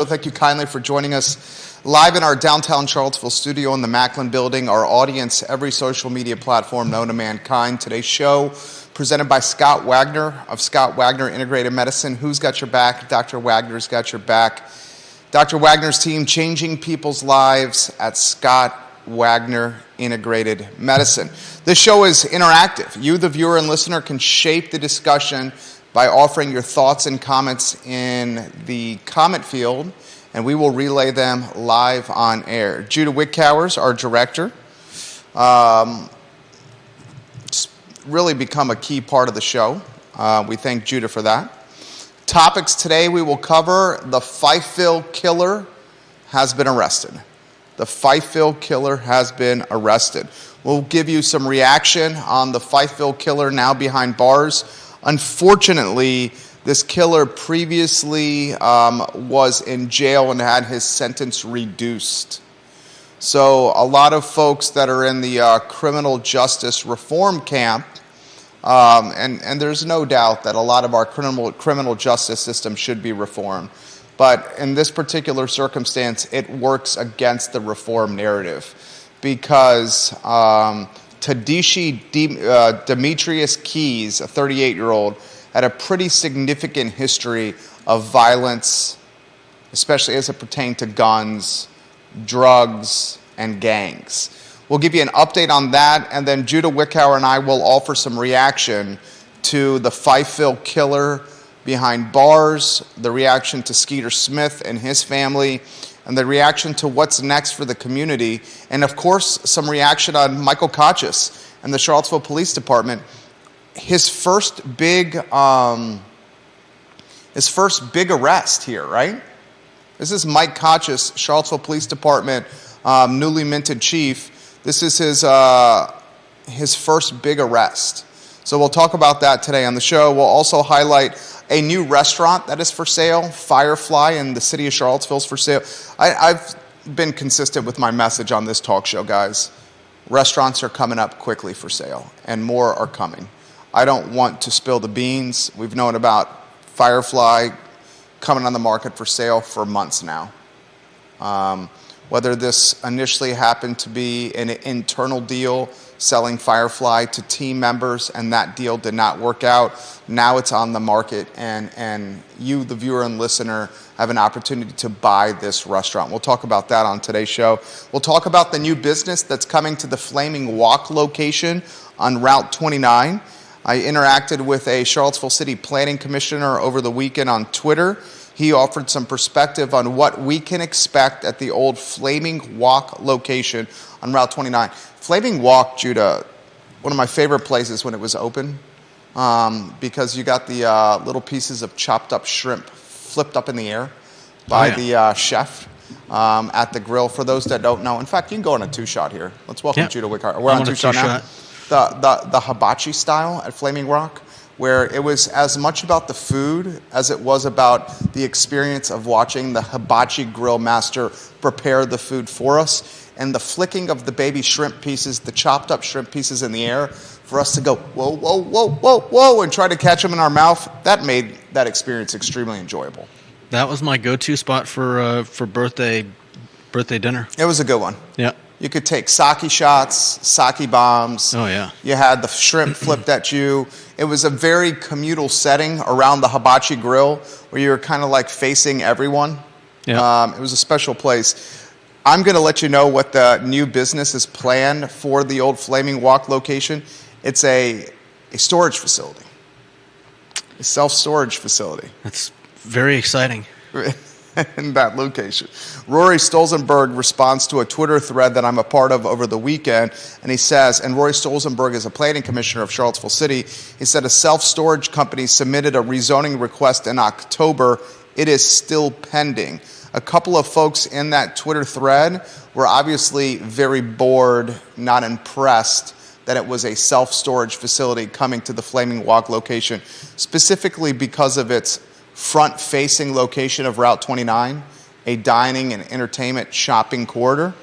Thank you kindly for joining us live in our downtown Charlottesville studio in the Macklin building. Our audience, every social media platform known to mankind. Today's show presented by Scott Wagner of Scott Wagner Integrated Medicine. Who's got your back? Dr. Wagner's got your back. Dr. Wagner's team changing people's lives at Scott Wagner Integrated Medicine. This show is interactive. You, the viewer and listener, can shape the discussion by offering your thoughts and comments in the comment field, and we will relay them live on air. Judah Wickhauer's our director. It's really become a key part of the show. We thank Judah for that. Topics today we will cover: the Fifeville killer has been arrested. The Fifeville killer has been arrested. We'll give you some reaction on the Fifeville killer now behind bars. Unfortunately, this killer previously was in jail and had his sentence reduced. So a lot of folks that are in the criminal justice reform camp, and there's no doubt that a lot of our criminal justice system should be reformed. But in this particular circumstance, it works against the reform narrative because Tadishi Demetrius Keys, a 38-year-old, had a pretty significant history of violence, especially as it pertained to guns, drugs, and gangs. We'll give you an update on that, and then Judah Wickhauer and I will offer some reaction to the Fifeville killer behind bars, the reaction to Skeeter Smith and his family, and the reaction to what's next for the community, and of course, some reaction on Michael Kachis and the Charlottesville Police Department. His first big arrest here, right? This is Mike Kachis, Charlottesville Police Department, newly minted chief. This is his first big arrest. So we'll talk about that today on the show. We'll also highlight a new restaurant that is for sale, Firefly, in the city of Charlottesville is for sale. I've been consistent with my message on this talk show, guys. Restaurants are coming up quickly for sale, and more are coming. I don't want to spill the beans. We've known about Firefly coming on the market for sale for months now. Whether this initially happened to be an internal deal selling Firefly to team members and that deal did not work out, now it's on the market and you, the viewer and listener, have an opportunity to buy this restaurant. We'll talk about that on today's show. We'll talk about the new business that's coming to the Flaming Walk location on Route 29. I interacted with a Charlottesville City Planning Commissioner over the weekend on Twitter. He offered some perspective on what we can expect at the old Flaming Walk location on Route 29. Flaming Walk, Judah, one of my favorite places when it was open, because you got the little pieces of chopped up shrimp flipped up in the air by the chef at the grill. For those that don't know, in fact, you can go on a two-shot here. Let's welcome Judah Wickhauer. We're on two-shot now. The hibachi style at Flaming Rock, where it was as much about the food as it was about the experience of watching the hibachi grill master prepare the food for us, and the flicking of the baby shrimp pieces, the chopped up shrimp pieces in the air, for us to go, whoa, whoa, whoa, whoa, whoa, and try to catch them in our mouth. That made that experience extremely enjoyable. That was my go-to spot for birthday dinner. It was a good one. Yeah. You could take sake shots, sake bombs. Oh, yeah. You had the shrimp flipped at you. It was a very communal setting around the hibachi grill where you were kind of like facing everyone. Yeah. It was a special place. I'm going to let you know what the new business is planned for the old Flaming Walk location. It's a storage facility, a self-storage facility. That's very exciting. In that location. Rory Stolzenberg responds to a Twitter thread that I'm a part of over the weekend, and he says, and Rory Stolzenberg is a planning commissioner of Charlottesville City, he said a self-storage company submitted a rezoning request in October. It is still pending. A couple of folks in that Twitter thread were obviously very bored, not impressed that it was a self-storage facility coming to the Flaming Walk location, specifically because of its front-facing location of Route 29, a dining and entertainment shopping corridor.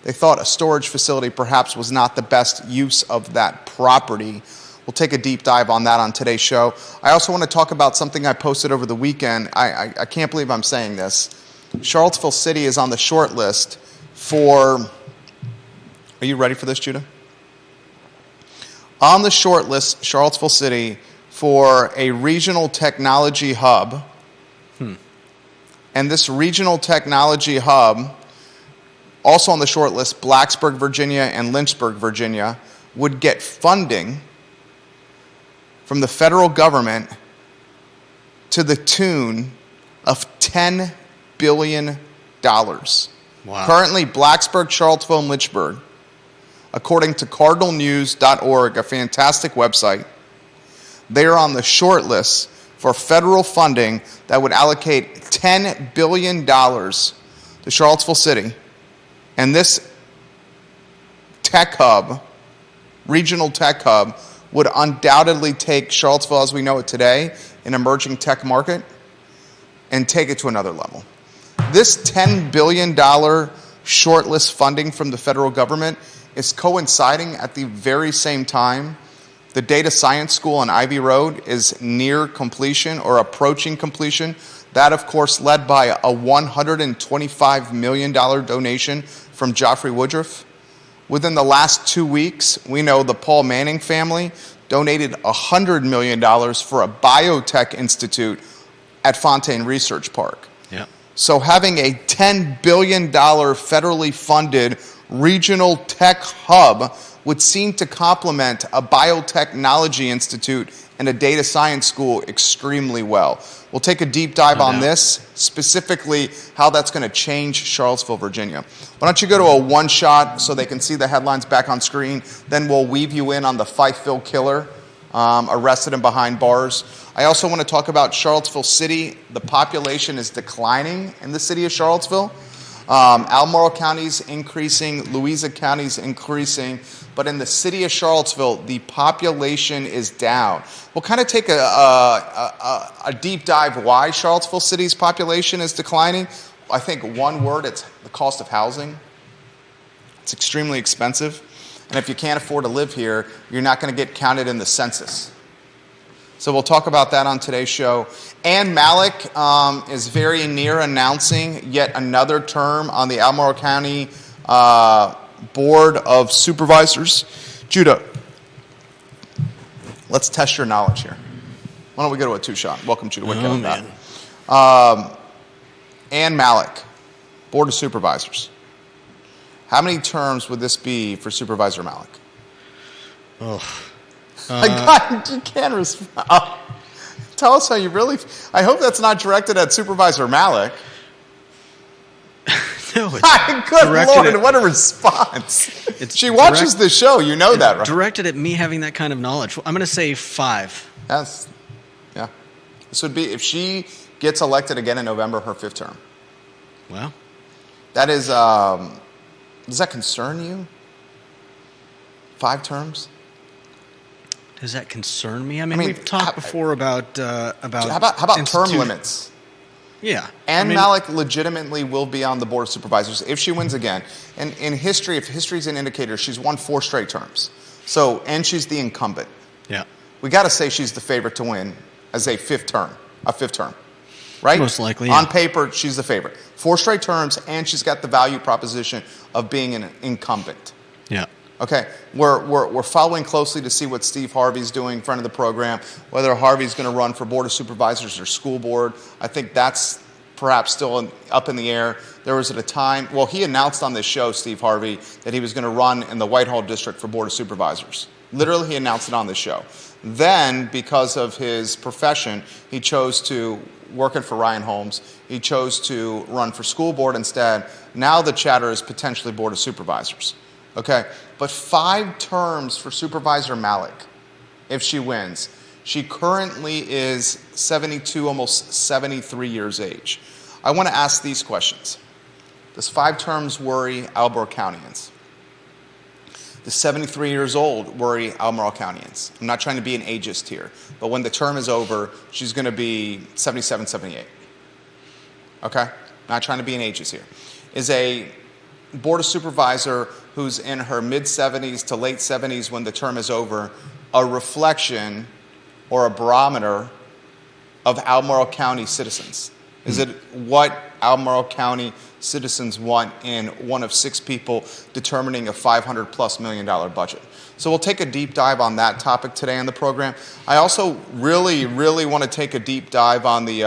They thought a storage facility perhaps was not the best use of that property. We'll take a deep dive on that on today's show. I also want to talk about something I posted over the weekend. I can't believe I'm saying this. Charlottesville City is on the short list for, are you ready for this, Judah? On the short list, Charlottesville City for a regional technology hub. And this regional technology hub, also on the short list, Blacksburg, Virginia and Lynchburg, Virginia, would get funding from the federal government to the tune of $10 billion. Wow. Currently, Blacksburg, Charlottesville, and Lynchburg, according to cardinalnews.org, a fantastic website, they are on the short list for federal funding that would allocate $10 billion to Charlottesville City. And this tech hub, regional tech hub, would undoubtedly take Charlottesville as we know it today, an emerging tech market, and take it to another level. This $10 billion shortlist funding from the federal government is coinciding at the very same time the data science school on Ivy Road is near completion or approaching completion. That, of course, led by a $125 million donation from Joffrey Woodruff. Within the last 2 weeks, we know the Paul Manning family donated $100 million for a biotech institute at Fontaine Research Park. Yeah. So having a $10 billion federally funded regional tech hub would seem to complement a biotechnology institute and a data science school extremely well. We'll take a deep dive on this, specifically how that's going to change Charlottesville, Virginia. Why don't you go to a one-shot so they can see the headlines back on screen, then we'll weave you in on the Fifeville killer, arrested and behind bars. I also want to talk about Charlottesville City. The population is declining in the city of Charlottesville. Albemarle County's increasing, Louisa County's increasing, but in the city of Charlottesville, the population is down. We'll kind of take a deep dive why Charlottesville City's population is declining. I think one word, it's the cost of housing. It's extremely expensive. And if you can't afford to live here, you're not going to get counted in the census. So we'll talk about that on today's show. Ann Malik is very near announcing yet another term on the Albemarle County Board of Supervisors. Judah, let's test your knowledge here. Why don't we go to a two-shot? Welcome, Judah. Ann Malik, Board of Supervisors. How many terms would this be for Supervisor Malik? God, you can't respond. Tell us how you really. I hope that's not directed at Supervisor Malik. No, it's good Lord, what a response. She watches the show, you know that, right? Directed at me having that kind of knowledge. I'm going to say 5. Yes. Yeah. This would be, if she gets elected again in November, her 5th term. Well. That is, does that concern you? 5 terms? Does that concern me? I mean we've talked before about how about term limits? Yeah. Ann Malik legitimately will be on the Board of Supervisors if she wins again. And in history, if history's an indicator, she's won 4 straight terms. So, and she's the incumbent. Yeah. We got to say she's the favorite to win as a 5th term, right? Most likely, yeah. On paper, she's the favorite. 4 straight terms, and she's got the value proposition of being an incumbent. Yeah. Okay, we're following closely to see what Steve Harvey's doing in front of the program, whether Harvey's going to run for Board of Supervisors or school board. I think that's perhaps still up in the air. There was at a time, well, he announced on this show, Steve Harvey, that he was going to run in the Whitehall District for Board of Supervisors. Literally, he announced it on this show. Then, because of his profession, he chose to, working for Ryan Holmes, he chose to run for school board instead. Now the chatter is potentially Board of Supervisors. Okay, but 5 terms for Supervisor Malik if she wins. She currently is 72, almost 73 years age. I want to ask these questions. Does 5 terms worry Albemarle Countyans? Does 73 years old worry Albemarle Countyans? I'm not trying to be an ageist here, but when the term is over, she's going to be 77, 78. Okay? Not trying to be an ageist here. Is a Board of Supervisor who's in her mid-70s to late 70s when the term is over a reflection or a barometer of Albemarle County citizens? Is it what Albemarle County citizens want in one of 6 people determining a $500+ million budget? So we'll take a deep dive on that topic today on the program. I also really want to take a deep dive on the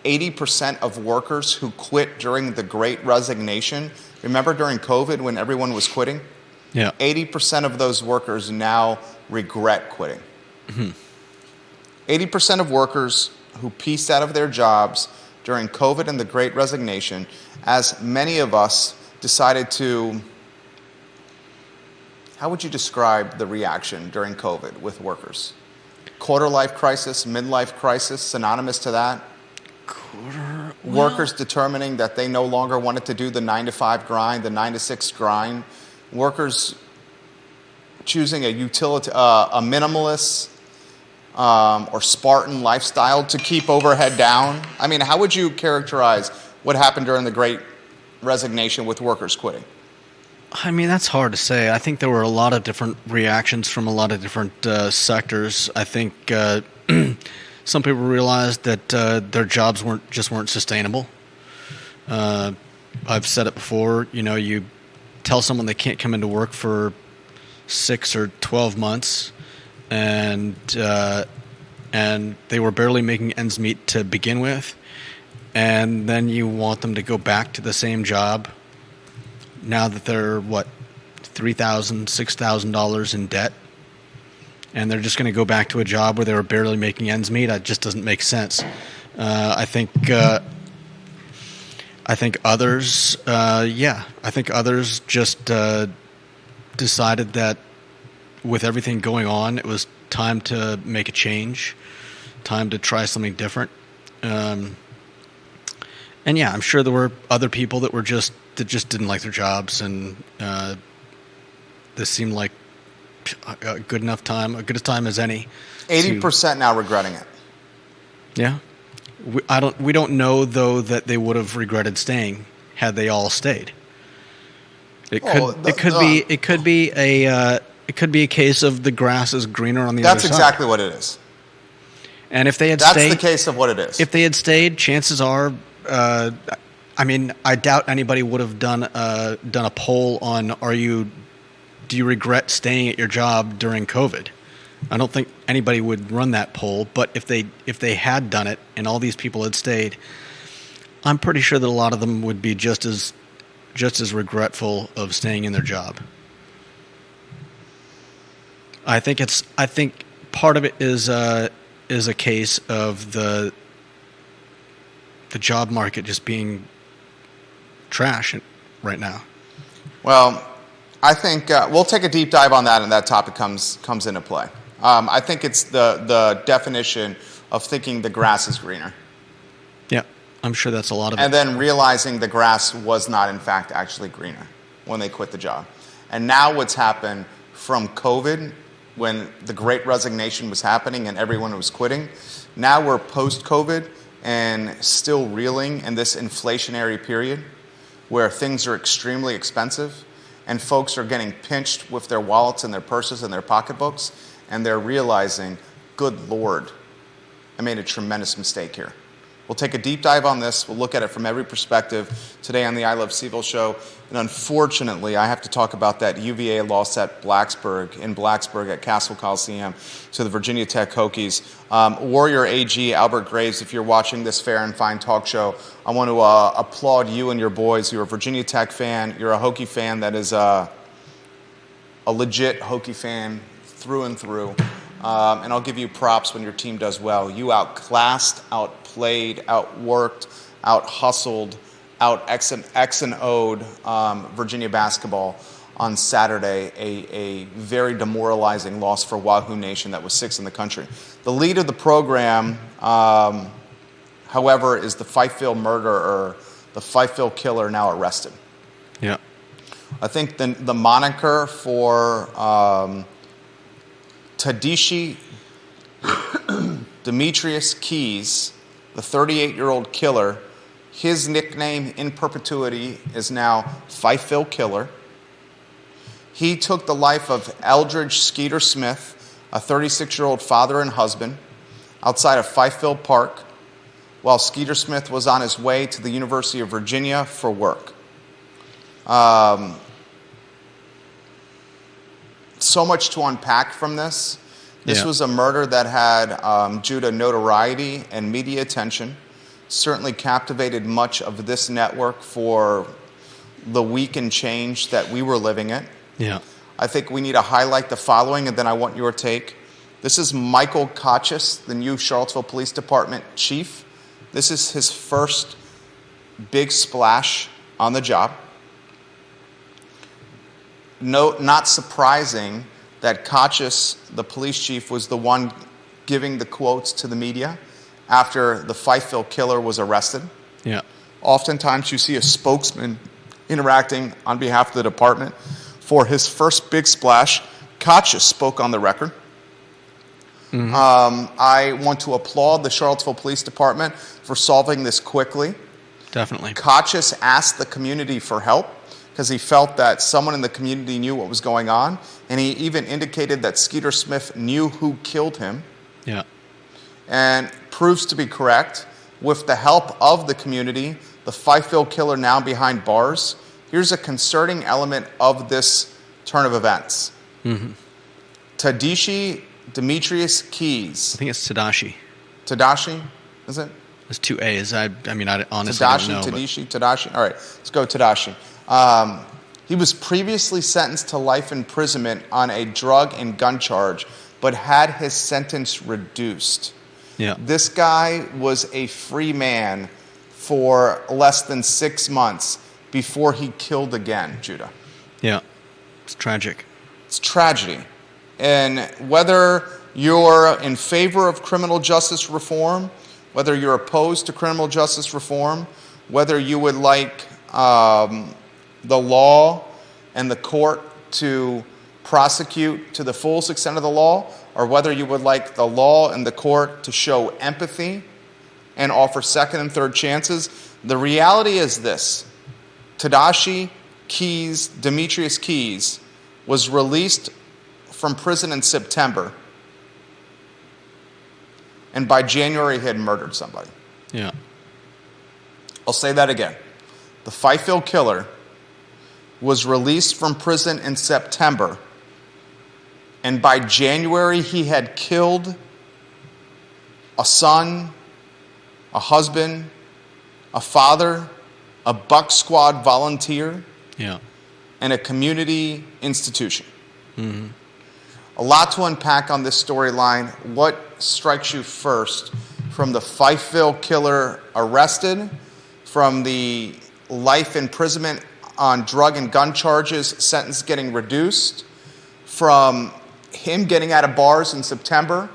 80% of workers who quit during the Great Resignation. Remember during COVID when everyone was quitting? Yeah. 80% of those workers now regret quitting. 80% of workers who pieced out of their jobs during COVID and the Great Resignation, as many of us decided to, how would you describe the reaction during COVID with workers? Quarter-life crisis, midlife crisis, synonymous to that? Workers determining that they no longer wanted to do the 9-to-5 grind, the 9-to-6 grind. Workers choosing a minimalist or Spartan lifestyle to keep overhead down. I mean, how would you characterize what happened during the Great Resignation with workers quitting? I mean, that's hard to say. I think there were a lot of different reactions from a lot of different sectors. I think some people realized that their jobs weren't sustainable. I've said it before. You know, you tell someone they can't come into work for 6 or 12 months, and they were barely making ends meet to begin with, and then you want them to go back to the same job now that they're $3,000, $6,000 in debt, and they're just going to go back to a job where they were barely making ends meet. That just doesn't make sense. I think others, just decided that with everything going on, it was time to make a change, time to try something different. And yeah, I'm sure there were other people that just didn't like their jobs, and this seemed like a good enough time, a good a time as any. 80% now regretting it. Yeah. We don't know though that they would have regretted staying had they all stayed. It could be a case of the grass is greener on the other side. That's exactly what it is. And if they had stayed, that's the case of what it is. If they had stayed, chances are, I mean, I doubt anybody would have done a poll on do you regret staying at your job during COVID? I don't think anybody would run that poll, but if they had done it and all these people had stayed, I'm pretty sure that a lot of them would be just as regretful of staying in their job. I think part of it is a case of the job market just being trash right now. Well, I think we'll take a deep dive on that, and that topic comes into play. I think it's the definition of thinking the grass is greener. Yeah, I'm sure that's a lot of it. And then realizing the grass was not, in fact, actually greener when they quit the job. And now what's happened from COVID, when the Great Resignation was happening and everyone was quitting, now we're post-COVID and still reeling in this inflationary period where things are extremely expensive and folks are getting pinched with their wallets and their purses and their pocketbooks, and they're realizing, good Lord, I made a tremendous mistake here. We'll take a deep dive on this. We'll look at it from every perspective today on the I Love CVille Show. And unfortunately, I have to talk about that UVA loss at Blacksburg at Castle Coliseum to the Virginia Tech Hokies. Warrior AG, Albert Graves, if you're watching this fair and fine talk show, I want to applaud you and your boys. You're a Virginia Tech fan. You're a Hokie fan that is a legit Hokie fan through and through. And I'll give you props when your team does well. You outclassed, outplayed, outworked, out-hustled, out-X and O'd Virginia basketball on Saturday, a very demoralizing loss for Wahoo Nation that was 6th in the country. The lead of the program, however, is the Fifeville murderer, the Fifeville killer now arrested. Yeah. I think the moniker for Tadishi Demetrius Keys, the 38-year-old killer, his nickname in perpetuity is now Fifeville Killer. He took the life of Eldridge Skeeter Smith, a 36-year-old father and husband, outside of Fifeville Park while Skeeter Smith was on his way to the University of Virginia for work. So much to unpack from this. This was a murder that had, Judah, notoriety and media attention. Certainly captivated much of this network for the week and change that we were living in. Yeah. I think we need to highlight the following, and then I want your take. This is Michael Kochis, the new Charlottesville Police Department chief. This is his first big splash on the job. No, not surprising that Kochis, the police chief, was the one giving the quotes to the media after the Fifeville killer was arrested. Yeah. Oftentimes you see a spokesman interacting on behalf of the department. For his first big splash, Kochis spoke on the record. I want to applaud the Charlottesville Police Department for solving this quickly. Definitely. Kochis asked the community for help because he felt that someone in the community knew what was going on, and he even indicated that Skeeter Smith knew who killed him. Yeah. And proves to be correct. With the help of the community, the Fifeville killer now behind bars. Here's a concerning element of this turn of events. Tadashi Demetrius Keys. I think it's Tadashi. Tadashi, is it? There's two A's. I honestly don't know. Tadashi. All right, let's go Tadashi. He was previously sentenced to life imprisonment on a drug and gun charge, but had his sentence reduced. Yeah. This guy was a free man for less than 6 months before he killed again, Judah. Yeah. It's tragic. It's tragedy. And whether you're in favor of criminal justice reform, whether you're opposed to criminal justice reform, whether you would like the law and the court to prosecute to the fullest extent of the law, or whether you would like the law and the court to show empathy and offer second and third chances, the reality is this. Tadashi Keys, Demetrius Keys, was released from prison in September, and by January he had murdered somebody. Yeah. I'll say that again. The Fifeville killer was released from prison in September, and by January he had killed a son, a husband, a father, a Buck Squad volunteer, Yeah. and a community institution. A lot to unpack on this storyline. What strikes you first from the Fifeville killer arrested, from the life imprisonment on drug and gun charges, sentence getting reduced, from him getting out of bars in September,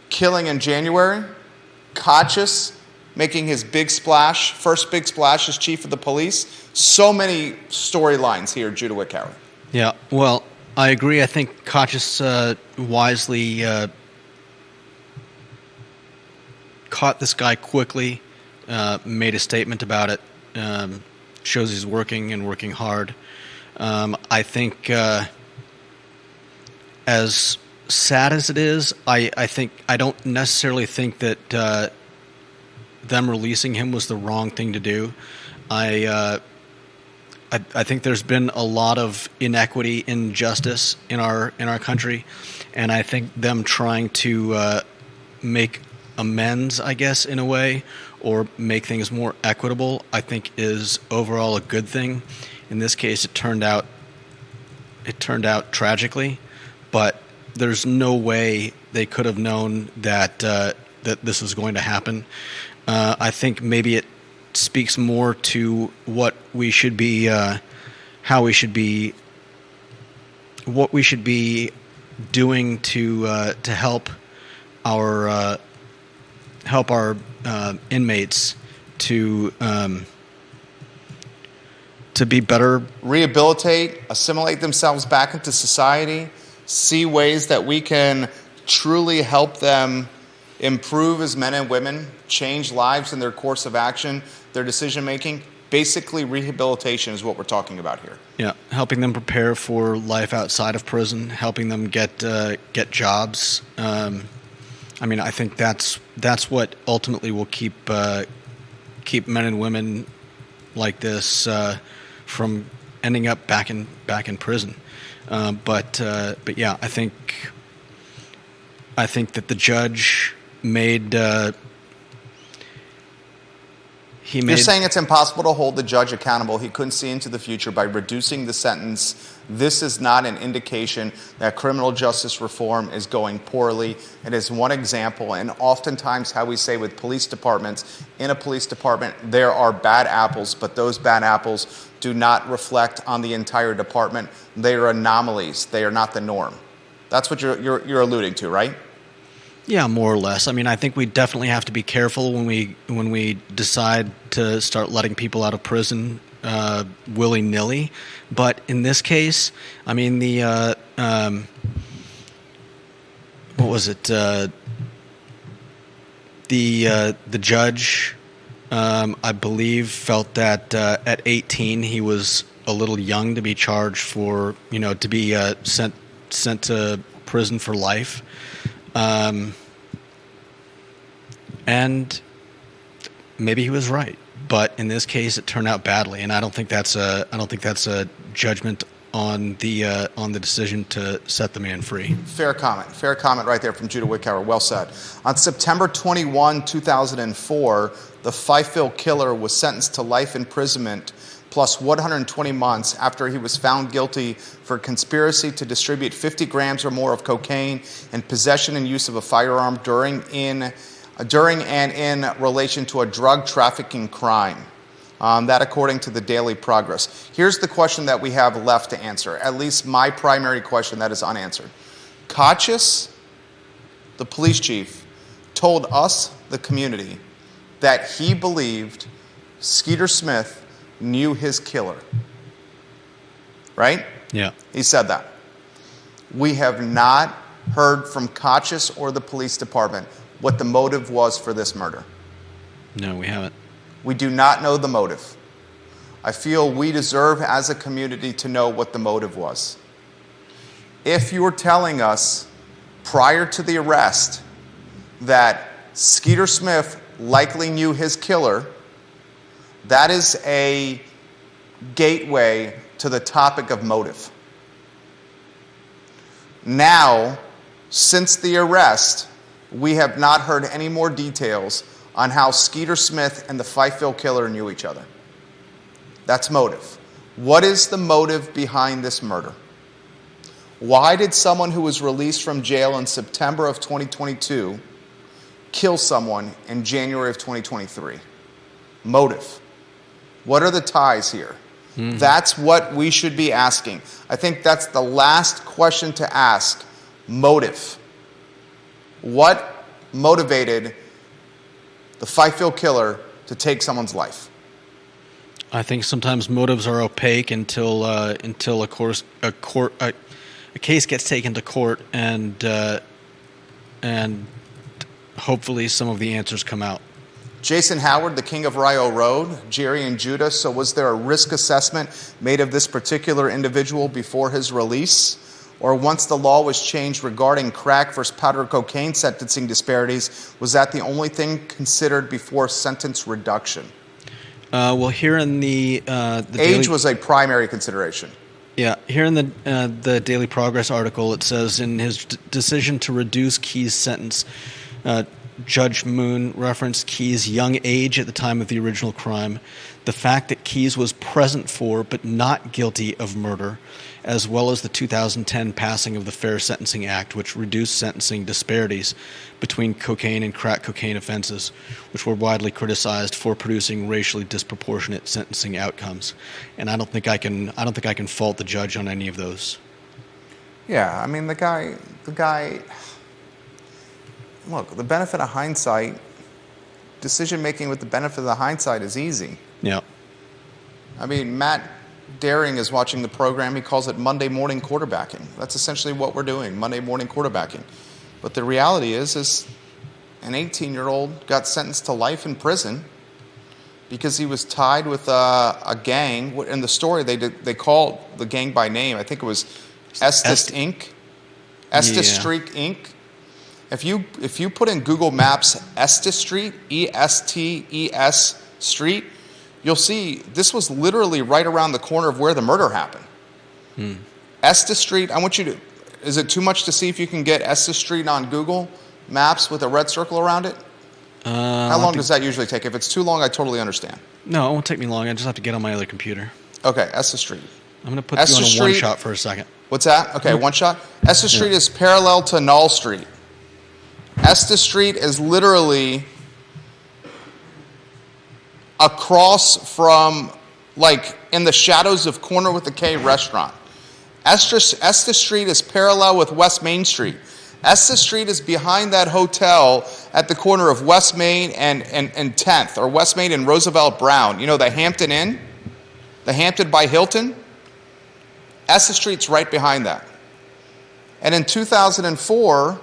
killing in January, Kochis making his big splash, first big splash as chief of the police? So many storylines here, Judah Wickauer. Yeah. Well, I agree. I think Kochis wisely caught this guy quickly, made a statement about it, shows he's working and working hard. I think as sad as it is, I don't necessarily think that them releasing him was the wrong thing to do. I think there's been a lot of inequity, injustice in our country, and I think them trying to make amends, I guess, in a way, or make things more equitable, I think is overall a good thing. In this case, it turned out tragically, but there's no way they could have known that that this was going to happen. I think maybe it speaks more to what we should be, what we should be doing to help our inmates to be better, rehabilitate, assimilate themselves back into society, see ways that we can truly help them improve as men and women, change lives in their course of action, their decision making. Basically, rehabilitation is what we're talking about here. Yeah, helping them prepare for life outside of prison, helping them get jobs. I mean, I think that's what ultimately will keep men and women like this from ending up back in prison. But yeah, I think that the judge made. You're saying it's impossible to hold the judge accountable. He couldn't see into the future by reducing the sentence. This is not an indication that criminal justice reform is going poorly. It is one example, and oftentimes how we say with police departments, in a police department, there are bad apples, but those bad apples do not reflect on the entire department. They are anomalies. They are not the norm. That's what you're alluding to, right? Yeah, more or less. I mean, I think we definitely have to be careful when we decide to start letting people out of prison willy-nilly. But in this case, I mean, the what was it? The judge, I believe, felt that at 18 he was a little young to be charged for, to be sent to prison for life. And maybe he was right, but in this case, it turned out badly, and I don't think that's a judgment on the decision to set the man free. Fair comment right there from Judah Wickower. Well said. On September 21, 2004, the Fifeville killer was sentenced to life imprisonment plus 120 months after he was found guilty for conspiracy to distribute 50 grams or more of cocaine and possession and use of a firearm during and in relation to a drug trafficking crime. That according to the Daily Progress. Here's the question that we have left to answer, at least my primary question that is unanswered. Kachis, the police chief, told us, the community, that he believed Skeeter Smith knew his killer. Right? Yeah. He said that. We have not heard from Kachis or the police department what the motive was for this murder. No, we haven't. We do not know the motive. I feel we deserve as a community to know what the motive was. If you're telling us prior to the arrest that Skeeter Smith likely knew his killer, that is a gateway to the topic of motive. Now, since the arrest, we have not heard any more details on how Skeeter Smith and the Fifeville killer knew each other. That's motive. What is the motive behind this murder? Why did someone who was released from jail in September of 2022 kill someone in January of 2023? Motive. What are the ties here? Mm-hmm. That's what we should be asking. I think that's the last question to ask. Motive. What motivated the Fifeville killer to take someone's life? I think sometimes motives are opaque until a case gets taken to court and hopefully some of the answers come out. Jason Howard, the king of Rio Road, Jerry and Judah. So was there a risk assessment made of this particular individual before his release? Or once the law was changed regarding crack versus powder cocaine sentencing disparities, was that the only thing considered before sentence reduction? Well, here in the age was a primary consideration. Yeah, here in the Daily Progress article, it says in his decision to reduce Keyes' sentence, Judge Moon referenced Keyes' young age at the time of the original crime, the fact that Keyes was present for but not guilty of murder, as well as the 2010 passing of the Fair Sentencing Act, which reduced sentencing disparities between cocaine and crack cocaine offenses, which were widely criticized for producing racially disproportionate sentencing outcomes. And I don't think I can fault the judge on any of those. Yeah, I mean the guy. Look, the benefit of hindsight, decision making with the benefit of the hindsight is easy. Yeah. I mean, Matt Daring is watching the program. He calls it Monday morning quarterbacking. That's essentially what we're doing, Monday morning quarterbacking. But the reality is an 18-year-old got sentenced to life in prison because he was tied with a gang. In the story, they called the gang by name. I think it was Estes Inc. Estes Streak Inc. If you put in Google Maps Estes Street, Estes Street, you'll see this was literally right around the corner of where the murder happened. Estes Street, I want you to, is it too much to see if you can get Estes Street on Google Maps with a red circle around it? How long does that usually take? If it's too long, I totally understand. No, it won't take me long. I just have to get on my other computer. Okay, Estes Street. I'm going to put Estes you on a Street, one shot for a second. What's that? Okay, one shot. Estes Street is parallel to Knoll Street. Estes Street is literally across from, like, in the shadows of Corner with the K restaurant. Estes Street is parallel with West Main Street. Estes Street is behind that hotel at the corner of West Main and 10th, or West Main and Roosevelt Brown. You know, the Hampton Inn? The Hampton by Hilton? Estes Street's right behind that. And in 2004,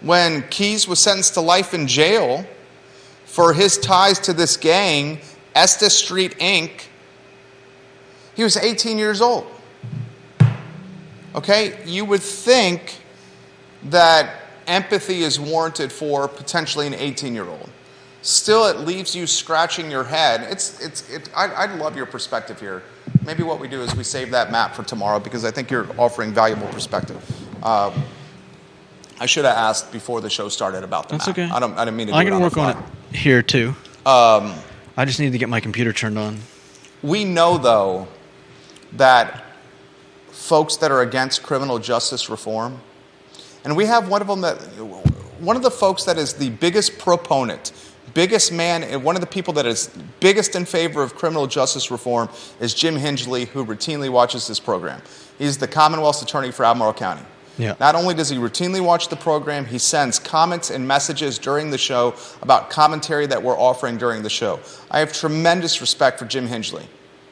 when Keyes was sentenced to life in jail for his ties to this gang, Estes Street Inc., he was 18 years old. Okay? You would think that empathy is warranted for potentially an 18-year-old. Still, it leaves you scratching your head. I'd love your perspective here. Maybe what we do is we save that map for tomorrow because I think you're offering valuable perspective. I should have asked before the show started about the map. That's okay. I didn't mean to do I it can on work the fly. on it here, too. I just need to get my computer turned on. We know, though, that folks that are against criminal justice reform, and we have one of the folks that is the biggest proponent, biggest man, and one of the people that is biggest in favor of criminal justice reform is Jim Hingley, who routinely watches this program. He's the Commonwealth's attorney for Albemarle County. Yeah. Not only does he routinely watch the program, he sends comments and messages during the show about commentary that we're offering during the show. I have tremendous respect for Jim Hingley,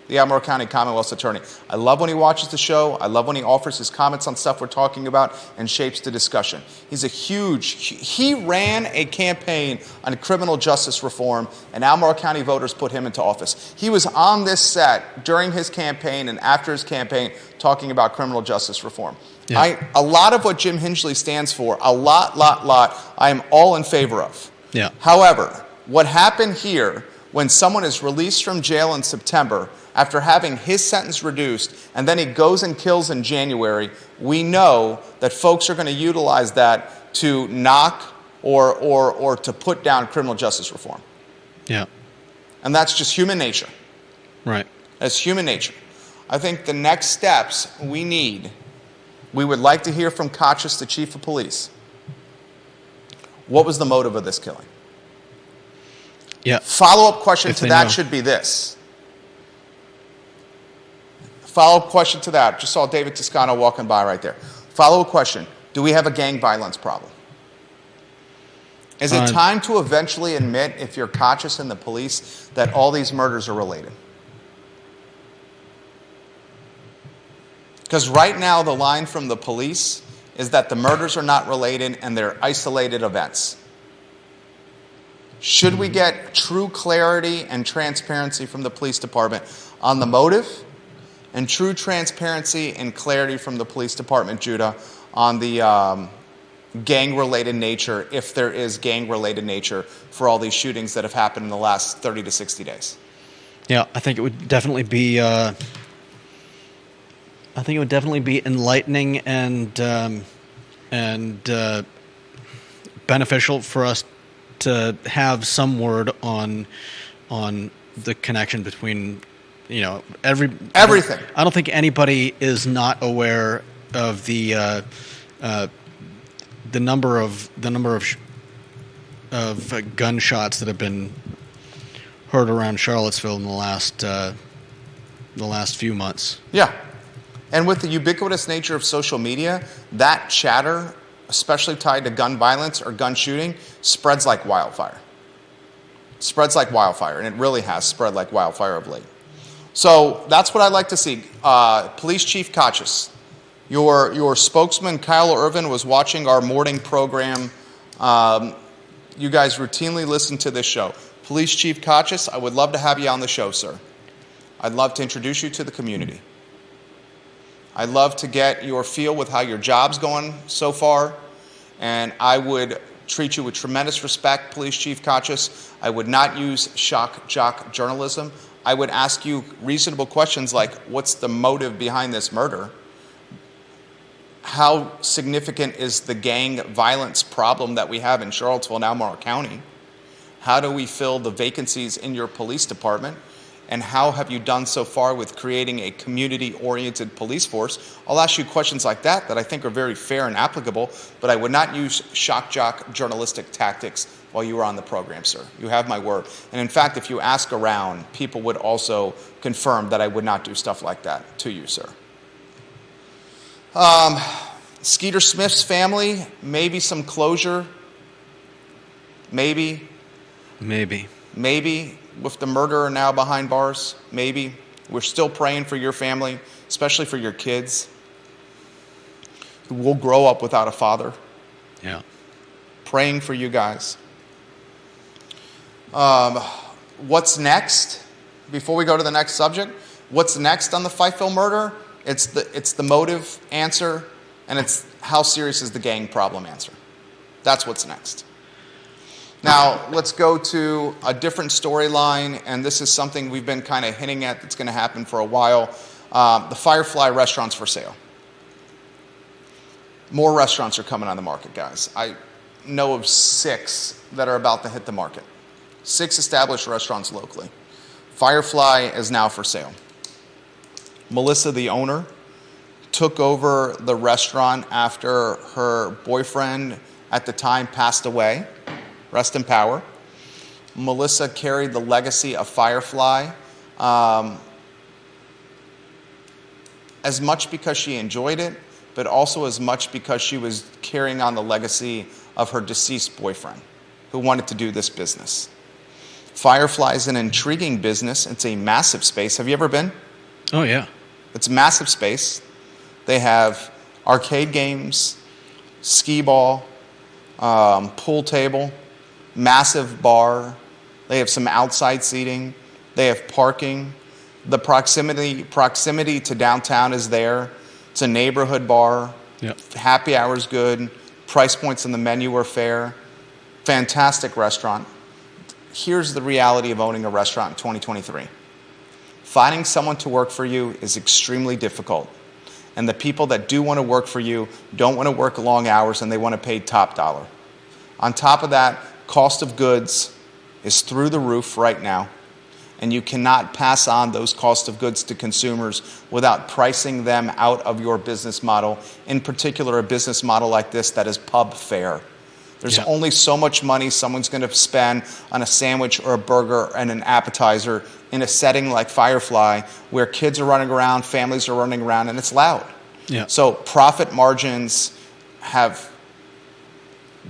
the Albemarle County Commonwealth's attorney. I love when he watches the show. I love when he offers his comments on stuff we're talking about and shapes the discussion. He ran a campaign on criminal justice reform, and Albemarle County voters put him into office. He was on this set during his campaign and after his campaign talking about criminal justice reform. Yeah. A lot of what Jim Hingley stands for, a lot, I am all in favor of. Yeah. However, what happened here when someone is released from jail in September after having his sentence reduced and then he goes and kills in January, we know that folks are going to utilize that to knock or to put down criminal justice reform. Yeah. And that's just human nature. Right. That's human nature. I think the next steps we would like to hear from Kachis, the chief of police. What was the motive of this killing? Yeah. Follow-up question to that know. should be this. Follow-up question to that. Just saw David Toscano walking by right there. Follow-up question. Do we have a gang violence problem? Is it time to eventually admit, if you're Kachis and the police, that all these murders are related? Because right now the line from the police is that the murders are not related and they're isolated events. Should we get true clarity and transparency from the police department on the motive, and true transparency and clarity from the police department, Judah, on the gang-related nature, if there is gang-related nature, for all these shootings that have happened in the last 30 to 60 days? Yeah, I think it would definitely be enlightening and beneficial for us to have some word on the connection between, everything. I don't think anybody is not aware of the number of gunshots that have been heard around Charlottesville in the last few months. Yeah. And with the ubiquitous nature of social media, that chatter, especially tied to gun violence or gun shooting, spreads like wildfire. Spreads like wildfire, and it really has spread like wildfire of late. So that's what I'd like to see. Police Chief Kachis, your spokesman, Kyle Irvin, was watching our morning program. You guys routinely listen to this show. Police Chief Kachis, I would love to have you on the show, sir. I'd love to introduce you to the community. I'd love to get your feel with how your job's going so far And I would treat you with tremendous respect, Police Chief Kachis. I would not use shock jock journalism. I would ask you reasonable questions like, what's the motive behind this murder? How significant is the gang violence problem that we have in Charlottesville and Albemarle County? How do we fill the vacancies in your police department? And how have you done so far with creating a community-oriented police force? I'll ask you questions like that I think are very fair and applicable, but I would not use shock jock journalistic tactics while you were on the program, sir. You have my word. And in fact, if you ask around, people would also confirm that I would not do stuff like that to you, sir. Skeeter Smith's family, maybe some closure. Maybe. With the murderer now behind bars, maybe. We're still praying for your family, especially for your kids who will grow up without a father. Yeah. Praying for you guys. What's next? Before we go to the next subject, what's next on the Fifeville murder? It's the motive answer, and it's how serious is the gang problem answer. That's what's next. Now, let's go to a different storyline, and this is something we've been kind of hinting at that's going to happen for a while. The Firefly restaurant's for sale. More restaurants are coming on the market, guys. I know of 6 that are about to hit the market. 6 established restaurants locally. Firefly is now for sale. Melissa, the owner, took over the restaurant after her boyfriend at the time passed away. Rest in power. Melissa carried the legacy of Firefly as much because she enjoyed it, but also as much because she was carrying on the legacy of her deceased boyfriend who wanted to do this business. Firefly is an intriguing business. It's a massive space. Have you ever been? Oh, yeah. It's a massive space. They have arcade games, skee ball, pool table, massive bar. They have some outside seating. They have parking. The proximity to downtown is there. It's a neighborhood bar. Yep. Happy hour's good. Price points on the menu are fair. Fantastic restaurant. Here's the reality of owning a restaurant in 2023. Finding someone to work for you is extremely difficult. And the people that do want to work for you don't want to work long hours, and they want to pay top dollar. On top of that, cost of goods is through the roof right now, and you cannot pass on those cost of goods to consumers without pricing them out of your business model, in particular a business model like this that is pub fare. There's only so much money someone's going to spend on a sandwich or a burger and an appetizer in a setting like Firefly where kids are running around, families are running around, and it's loud. Yeah. So profit margins have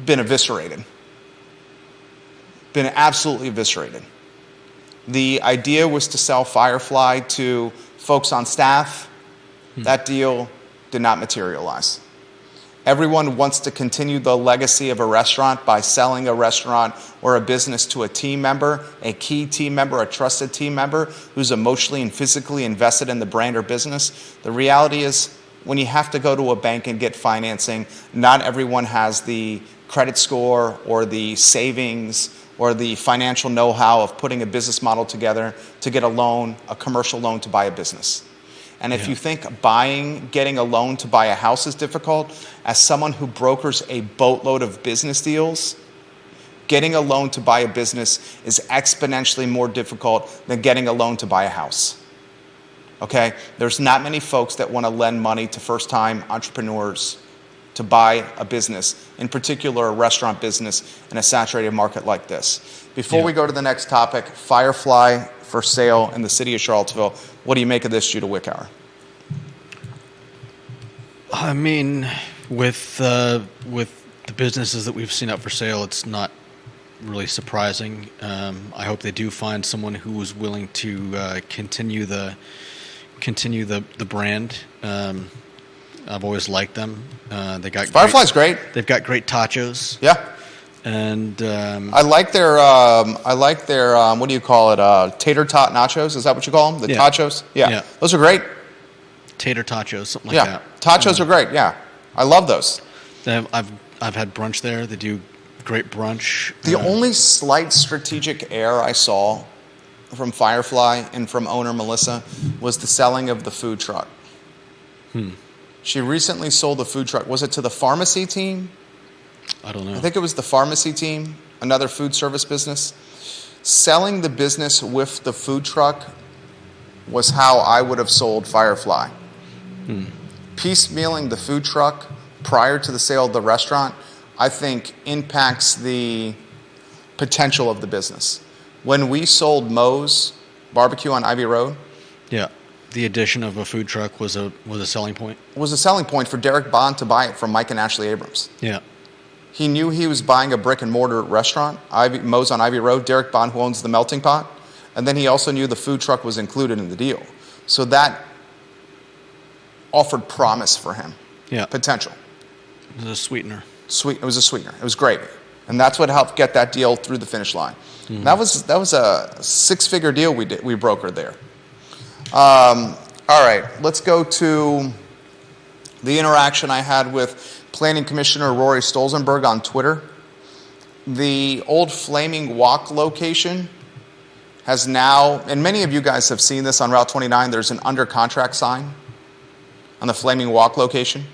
been eviscerated. Been absolutely eviscerated. The idea was to sell Firefly to folks on staff. That deal did not materialize. Everyone wants to continue the legacy of a restaurant by selling a restaurant or a business to a team member, a key team member, a trusted team member who's emotionally and physically invested in the brand or business. The reality is, when you have to go to a bank and get financing, not everyone has the credit score or the savings or the financial know-how of putting a business model together to get a loan, a commercial loan to buy a business. And if you think getting a loan to buy a house is difficult, as someone who brokers a boatload of business deals, getting a loan to buy a business is exponentially more difficult than getting a loan to buy a house. Okay? There's not many folks that want to lend money to first-time entrepreneurs to buy a business, in particular a restaurant business in a saturated market like this. Before we go to the next topic, Firefly for sale in the city of Charlottesville. What do you make of this, Judah Wickower? I mean, with the businesses that we've seen up for sale, it's not really surprising. I hope they do find someone who is willing to continue the brand. I've always liked them. They got Firefly's great. They've got great tachos. Yeah. And I like their what do you call it? Tater tot nachos. Is that what you call them? The tachos. Yeah. Those are great. Tater tachos, something like that. Tachos are great. Yeah, I love those. I've I've had brunch there. They do great brunch. The only slight strategic error I saw from Firefly and from owner Melissa was the selling of the food truck. She recently sold the food truck. Was it to the pharmacy team? I don't know. I think it was the pharmacy team, another food service business. Selling the business with the food truck was how I would have sold Firefly. Piecemealing the food truck prior to the sale of the restaurant, I think, impacts the potential of the business. When we sold Moe's Barbecue on Ivy Road, Yeah. The addition of a food truck was a selling point. was a selling point for Derek Bond to buy it from Mike and Ashley Abrams. Yeah. He knew he was buying a brick and mortar restaurant, Moe's on Ivy Road, Derek Bond, who owns the Melting Pot, and then he also knew the food truck was included in the deal. So that offered promise for him, Yeah. potential. It was a sweetener. It was a sweetener. It was great, and that's what helped get that deal through the finish line. That was a six-figure deal we brokered there. All right, let's go to the interaction I had with Planning Commissioner Rory Stolzenberg on Twitter. The old Flaming Walk location has now, and many of you guys have seen this on Route 29, there's an under contract sign on the Flaming Walk location.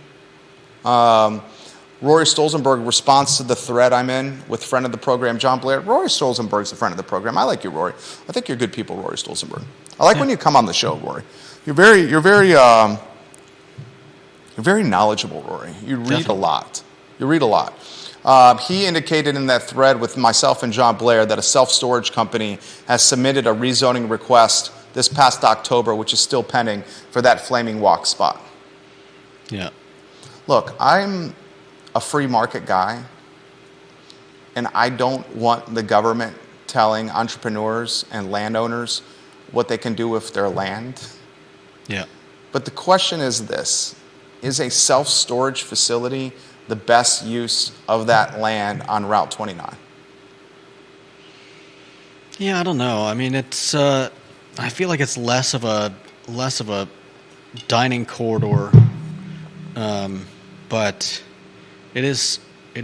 Rory Stolzenberg responds to the thread I'm in with friend of the program, John Blair. Rory Stolzenberg's a friend of the program. I like you, Rory. I think you're good people, Rory Stolzenberg. I like when you come on the show, Rory. You're very knowledgeable, Rory. You read a lot. He indicated in that thread with myself and John Blair that a self-storage company has submitted a rezoning request this past October, which is still pending, for that Flaming Walk spot. Yeah. Look, I'm a free market guy, and I don't want the government telling entrepreneurs and landowners what they can do with their land. Yeah. But the question is this: is a self-storage facility the best use of that land on Route 29? Yeah, I don't know. I mean, it's. I feel like it's less of a dining corridor, but it is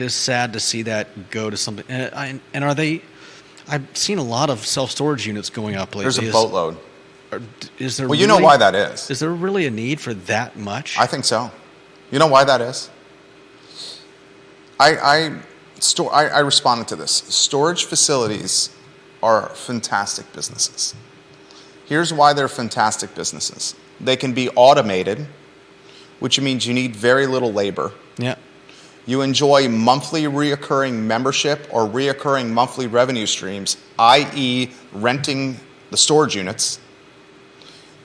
sad to see that go to something. And are they? I've seen a lot of self-storage units going up lately. There's a boatload. Is there? Well, you know why that is. Is there really a need for that much? I think so. You know why that is? I responded to this. Storage facilities are fantastic businesses. Here's why they're fantastic businesses. They can be automated, which means you need very little labor. Yeah. You enjoy monthly reoccurring membership or reoccurring monthly revenue streams, i.e. renting the storage units.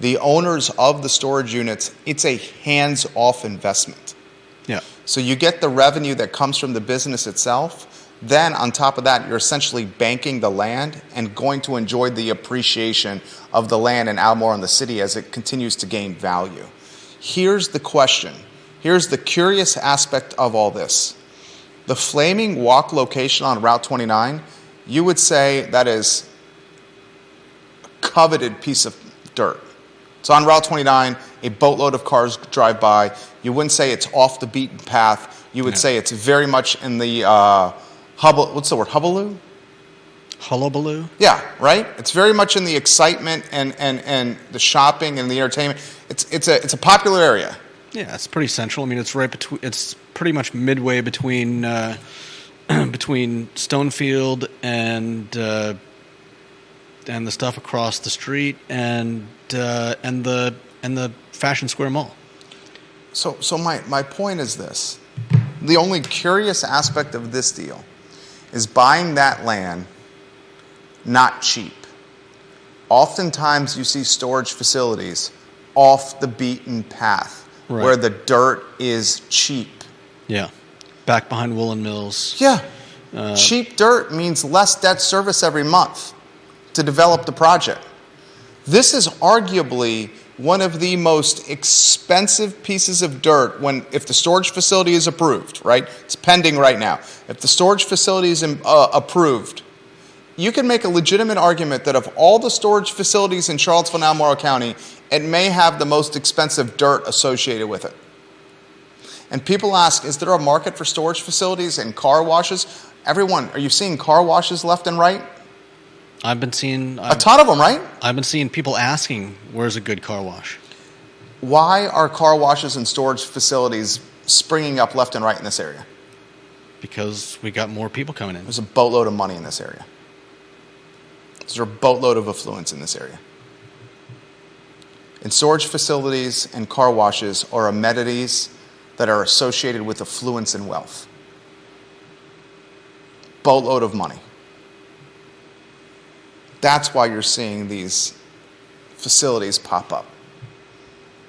The owners of the storage units, it's a hands-off investment. Yeah. So you get the revenue that comes from the business itself. Then on top of that, you're essentially banking the land and going to enjoy the appreciation of the land in Almore and the city as it continues to gain value. Here's the question. Here's the curious aspect of all this. The Flaming Walk location on Route 29, you would say that is a coveted piece of dirt. It's on Route 29. A boatload of cars drive by. You wouldn't say it's off the beaten path. You would say it's very much in the what's the word? Hullabaloo? Hullabaloo? Yeah, right? It's very much in the excitement and the shopping and the entertainment. It's a popular area. Yeah, it's pretty central. I mean, it's right between. It's pretty much midway between between Stonefield and the stuff across the street and the Fashion Square Mall. So my point is this: the only curious aspect of this deal is buying that land not cheap. Oftentimes, you see storage facilities off the beaten path. Right. Where the dirt is cheap. Yeah. Back behind Woolen Mills. Yeah. Cheap dirt means less debt service every month to develop the project. This is arguably one of the most expensive pieces of dirt if the storage facility is approved, right? It's pending right now. If the storage facility is approved, you can make a legitimate argument that of all the storage facilities in Charlottesville and Albemarle County, it may have the most expensive dirt associated with it. And people ask, is there a market for storage facilities and car washes? Everyone, are you seeing car washes left and right? I've been seeing a ton of them, right? I've been seeing people asking, where's a good car wash? Why are car washes and storage facilities springing up left and right in this area? Because we got more people coming in. There's a boatload of money in this area. There's a boatload of affluence in this area. And storage facilities and car washes are amenities that are associated with affluence and wealth. Boatload of money. That's why you're seeing these facilities pop up.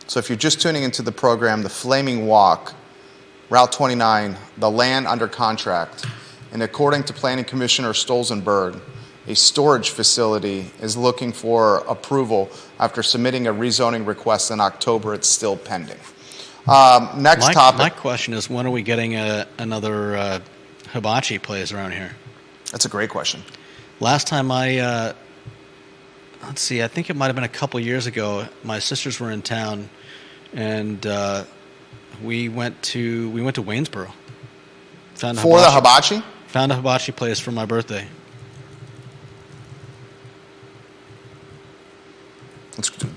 So if you're just tuning into the program, the Flaming Walk, Route 29, the land under contract, and according to Planning Commissioner Stolzenberg, a storage facility is looking for approval after submitting a rezoning request in October. It's still pending. Next topic. My question is, when are we getting another hibachi place around here? That's a great question. Last time I think it might have been a couple years ago. My sisters were in town, and we went to Waynesboro. For the hibachi? Found a hibachi place for my birthday.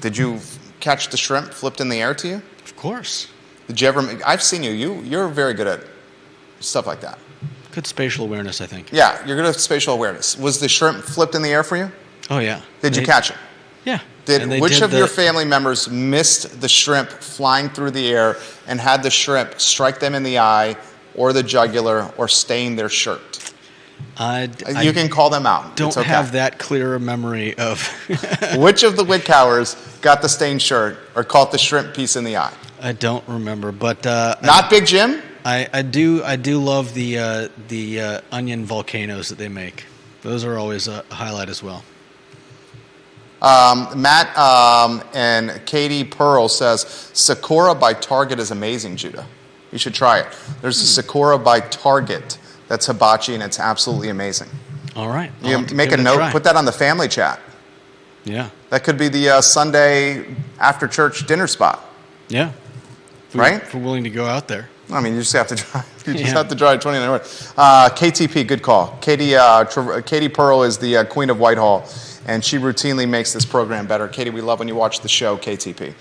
Did you catch the shrimp flipped in the air to you? Of course. Did you ever? I've seen you. You're very good at stuff like that. Good spatial awareness, I think. Yeah, you're good at spatial awareness. Was the shrimp flipped in the air for you? Oh, yeah. Did you catch it? Yeah. Which of your family members missed the shrimp flying through the air and had the shrimp strike them in the eye or the jugular or stain their shirt? You can call them out. Don't have that clear a memory of. Which of the Wickhowers got the stained shirt or caught the shrimp piece in the eye? I don't remember, but not Big Jim. I do love the onion volcanoes that they make. Those are always a highlight as well. Matt and Katie Pearl says Sakura by Target is amazing, Judah. You should try it. There's a Sakura by Target that's hibachi, and it's absolutely amazing. All right. You make a note, put that on the family chat. Yeah. That could be the Sunday after church dinner spot. Yeah. Right? If we're willing to go out there. I mean, you just have to drive. You just have to drive 29 hours. KTP, good call. Katie Pearl is the queen of Whitehall, and she routinely makes this program better. Katie, we love when you watch the show, KTP.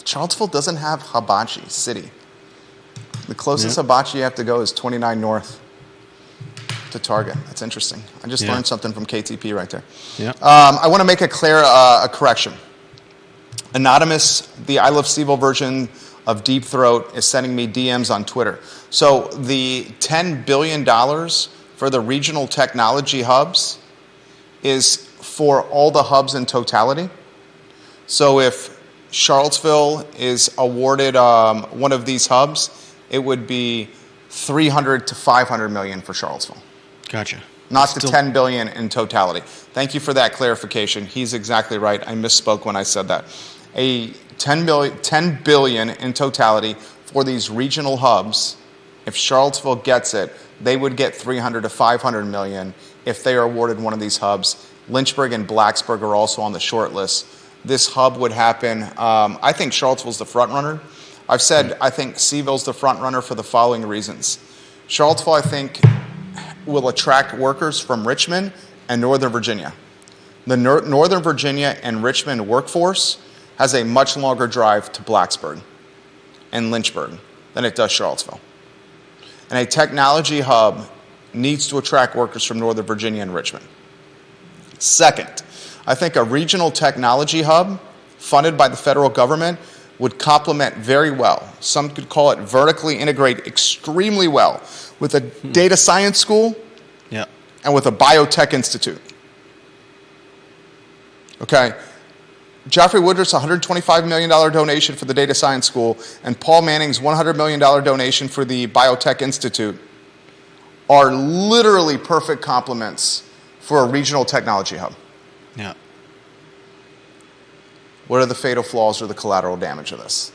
Charlottesville doesn't have hibachi city. The closest hibachi you have to go is 29 North to Target. That's interesting. I just learned something from KTP right there. Yeah. I want to make a correction. Anonymous, the I Love CVille version of Deep Throat, is sending me DMs on Twitter. So the $10 billion for the regional technology hubs is for all the hubs in totality. So if Charlottesville is awarded one of these hubs, it would be 300 to 500 million for Charlottesville. Gotcha. Not the 10 billion in totality. Thank you for that clarification. He's exactly right. I misspoke when I said that. A 10 billion in totality for these regional hubs. If Charlottesville gets it, they would get 300 to 500 million if they are awarded one of these hubs. Lynchburg and Blacksburg are also on the short list. This hub would happen. I think Charlottesville's the front runner. I've said I think CVille's the front runner for the following reasons. Charlottesville, I think, will attract workers from Richmond and Northern Virginia. The Northern Virginia and Richmond workforce has a much longer drive to Blacksburg and Lynchburg than it does Charlottesville. And a technology hub needs to attract workers from Northern Virginia and Richmond. Second, I think a regional technology hub funded by the federal government would complement very well. Some could call it vertically integrate extremely well with a data science school and with a biotech institute. Okay. Joffrey Woodruff's $125 million donation for the data science school and Paul Manning's $100 million donation for the biotech institute are literally perfect complements for a regional technology hub. Yeah. What are the fatal flaws or the collateral damage of this?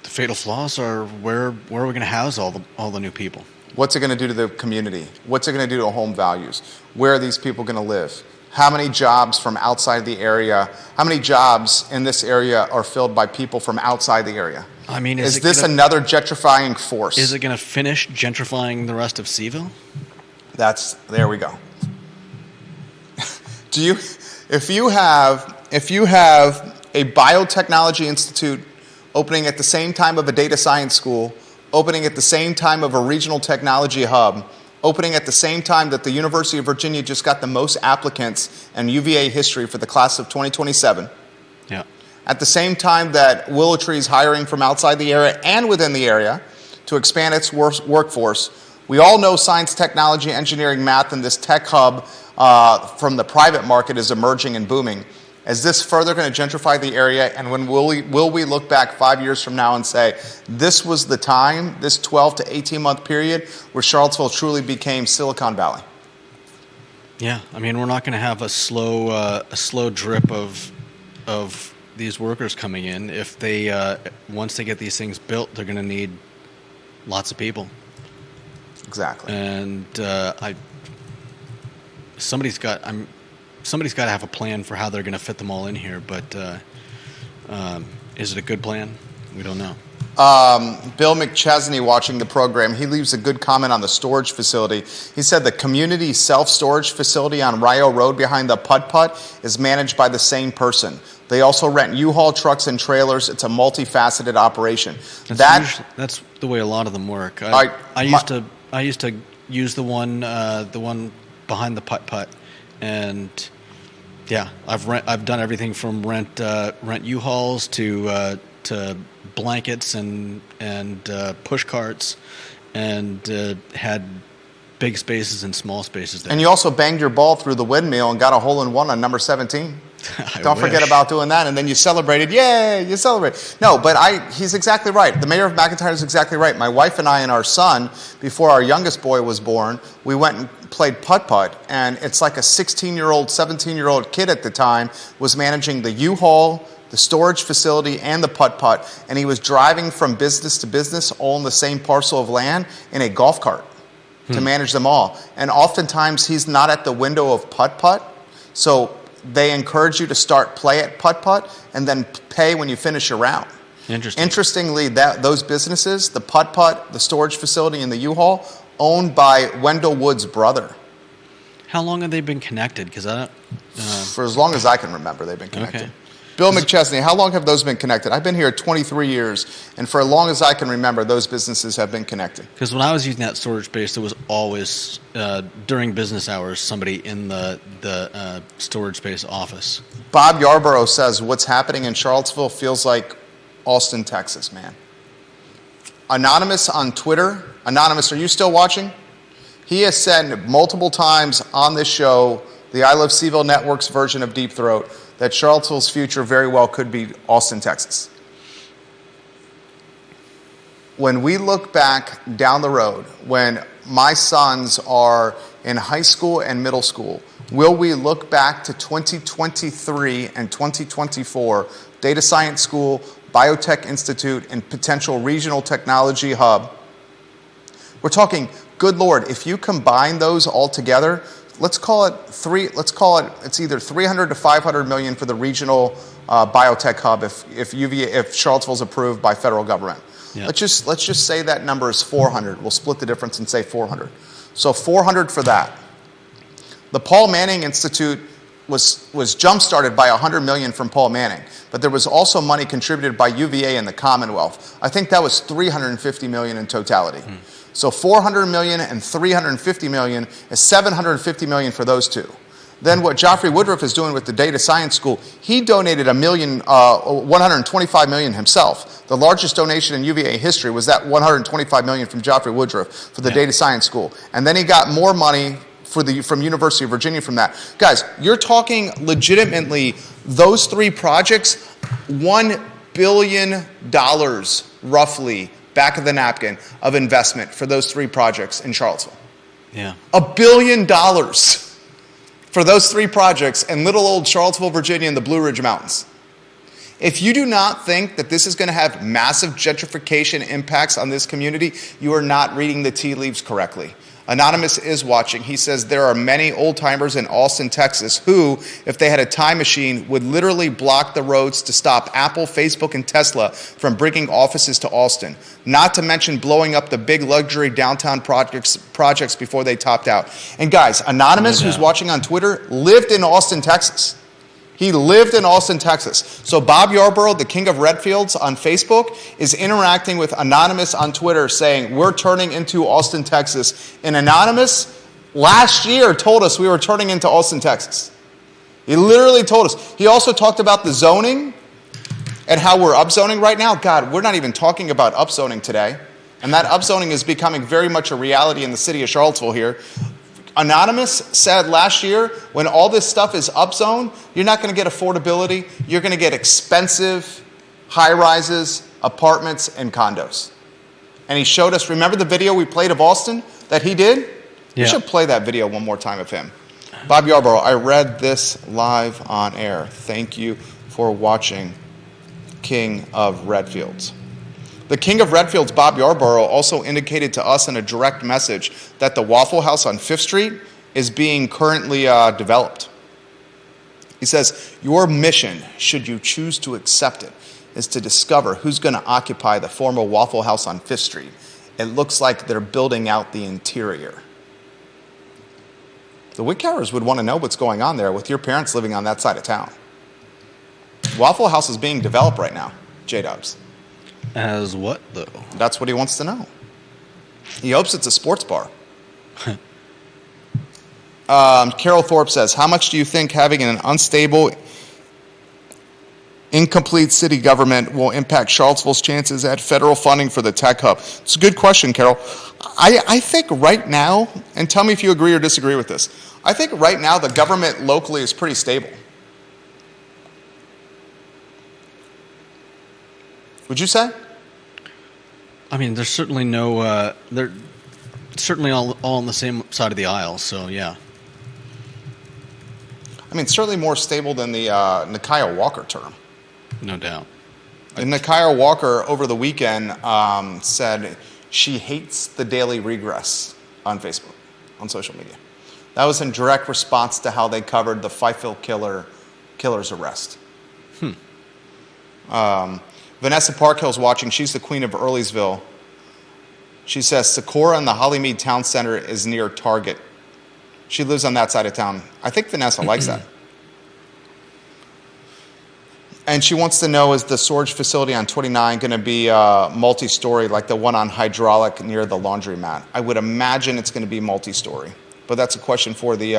The fatal flaws are where are we going to house all the new people? What's it going to do to the community? What's it going to do to home values? Where are these people going to live? how many jobs from outside the area, how many jobs in this area are filled by people from outside the area? I mean, is this another gentrifying force? Is it going to finish gentrifying the rest of CVille? There we go. If you have a biotechnology institute opening at the same time of a data science school, opening at the same time of a regional technology hub, opening at the same time that the University of Virginia just got the most applicants in UVA history for the class of 2027. Yeah. At the same time that Willow Tree is hiring from outside the area and within the area to expand its workforce. We all know science, technology, engineering, math, and this tech hub from the private market is emerging and booming. Is this further going to gentrify the area? And when will we look back 5 years from now and say, this was the time, this 12 to 18-month period, where Charlottesville truly became Silicon Valley? Yeah, I mean, we're not going to have a slow drip of these workers coming in. If they once they get these things built, they're going to need lots of people. Exactly. And somebody's got to have a plan for how they're going to fit them all in here. But is it a good plan? We don't know. Bill McChesney, watching the program, he leaves a good comment on the storage facility. He said the community self-storage facility on Rio Road behind the Putt-Putt is managed by the same person. They also rent U-Haul trucks and trailers. It's a multifaceted operation. That's the way a lot of them work. I used to use the one behind the Putt-Putt, and yeah, I've done everything from rent U-Hauls to blankets and push carts, and had big spaces and small spaces there. And you also banged your ball through the windmill and got a hole-in-one on number 17. Don't forget about doing that, and then you celebrated. Yay, you celebrated. No, but he's exactly right. The mayor of McIntyre is exactly right. My wife and I and our son, before our youngest boy was born, we went and played putt-putt, and it's like a 16-year-old, 17-year-old kid at the time was managing the U-Haul, the storage facility, and the putt-putt, and he was driving from business to business all in the same parcel of land in a golf cart to manage them all. And oftentimes he's not at the window of putt-putt, so they encourage you to start play at putt-putt and then pay when you finish your round. Interestingly, those businesses, the putt-putt, the storage facility, and the U-Haul, owned by Wendell Wood's brother. How long have they been connected? Because for as long as I can remember, they've been connected. Okay. Bill McChesney, how long have those been connected? I've been here 23 years, and for as long as I can remember, those businesses have been connected. Because when I was using that storage space, there was always, during business hours, somebody in the storage space office. Bob Yarborough says, what's happening in Charlottesville feels like Austin, Texas, man. Anonymous on Twitter. Anonymous, are you still watching? He has said multiple times on this show, the I Love CVille Network's version of Deep Throat, that Charlottesville's future very well could be Austin, Texas. When we look back down the road, when my sons are in high school and middle school, will we look back to 2023 and 2024, data science school, biotech institute, and potential regional technology hub? We're talking, good Lord, if you combine those all together, let's call it it's either 300 to 500 million for the regional biotech hub if Charlottesville's approved by federal government. Yeah. Let's just say that number is 400. We'll split the difference and say 400. So 400 for that. The Paul Manning Institute was jump-started by 100 million from Paul Manning, but there was also money contributed by UVA and the Commonwealth. I think that was 350 million in totality. So 400 million and 350 million is 750 million for those two. Then what Joffrey Woodruff is doing with the data science school, he donated 125 million himself. The largest donation in UVA history was that 125 million from Joffrey Woodruff for the data science school. And then he got more money from University of Virginia from that. Guys, you're talking legitimately those three projects, $1 billion roughly back of the napkin of investment for those three projects in Charlottesville. Yeah. $1 billion for those three projects in little old Charlottesville, Virginia, and the Blue Ridge Mountains. If you do not think that this is going to have massive gentrification impacts on this community, you are not reading the tea leaves correctly. Anonymous is watching. He says there are many old-timers in Austin, Texas who, if they had a time machine, would literally block the roads to stop Apple, Facebook, and Tesla from bringing offices to Austin. Not to mention blowing up the big luxury downtown projects before they topped out. And guys, Anonymous, who's watching on Twitter, lived in Austin, Texas. He lived in Austin, Texas. So Bob Yarborough, the king of Redfields on Facebook, is interacting with Anonymous on Twitter saying, we're turning into Austin, Texas. And Anonymous last year told us we were turning into Austin, Texas. He literally told us. He also talked about the zoning and how we're upzoning right now. God, we're not even talking about upzoning today. And that upzoning is becoming very much a reality in the city of Charlottesville here. Anonymous said last year, when all this stuff is upzoned, you're not going to get affordability. You're going to get expensive high-rises, apartments, and condos. And he showed us, remember the video we played of Austin that he did? Yeah. We should play that video one more time of him. Bob Yarborough, I read this live on air. Thank you for watching King of Redfields. The King of Redfields, Bob Yarborough, also indicated to us in a direct message that the Waffle House on 5th Street is being currently developed. He says, your mission, should you choose to accept it, is to discover who's going to occupy the former Waffle House on 5th Street. It looks like they're building out the interior. The Whitcowers would want to know what's going on there with your parents living on that side of town. Waffle House is being developed right now, J-Dubs. As what, though? That's what he wants to know. He hopes it's a sports bar. Carol Thorpe says, how much do you think having an unstable, incomplete city government will impact Charlottesville's chances at federal funding for the tech hub? It's a good question, Carol. I think right now, and tell me if you agree or disagree with this, I think right now the government locally is pretty stable. Would you say? I mean, there's certainly no, they're certainly all on the same side of the aisle, so yeah. I mean, certainly more stable than the Nikia Walker term. No doubt. And Nikia Walker over the weekend said she hates the daily regress on Facebook, on social media. That was in direct response to how they covered the Fifeville killer's arrest. Vanessa Parkhill's watching. She's the queen of Earlysville. She says Socorro and the Hollymead Town Center is near Target. She lives on that side of town. I think Vanessa likes that. And she wants to know, is the storage facility on 29 going to be multi-story like the one on Hydraulic near the laundromat? I would imagine it's going to be multi-story. But that's a question for the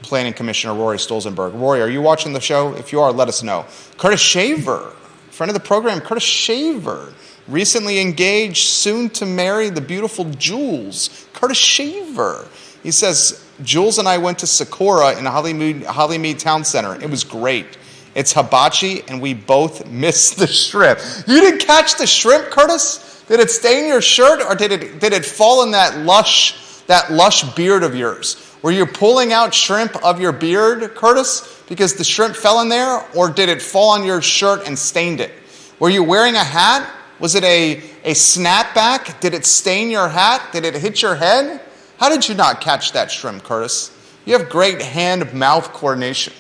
Planning Commissioner Rory Stolzenberg. Rory, are you watching the show? If you are, let us know. Curtis Shaver, friend of the program, Curtis Shaver, recently engaged, soon to marry the beautiful Jules. Curtis Shaver. He says, Jules and I went to Socorro in Hollymead Town Center. It was great. It's hibachi, and we both missed the shrimp. You didn't catch the shrimp, Curtis? Did it stain your shirt, or did it fall in that lush beard of yours? Were you pulling out shrimp of your beard, Curtis, because the shrimp fell in there, or did it fall on your shirt and stained it? Were you wearing a hat? Was it a snapback? Did it stain your hat? Did it hit your head? How did you not catch that shrimp, Curtis? You have great hand-mouth coordination.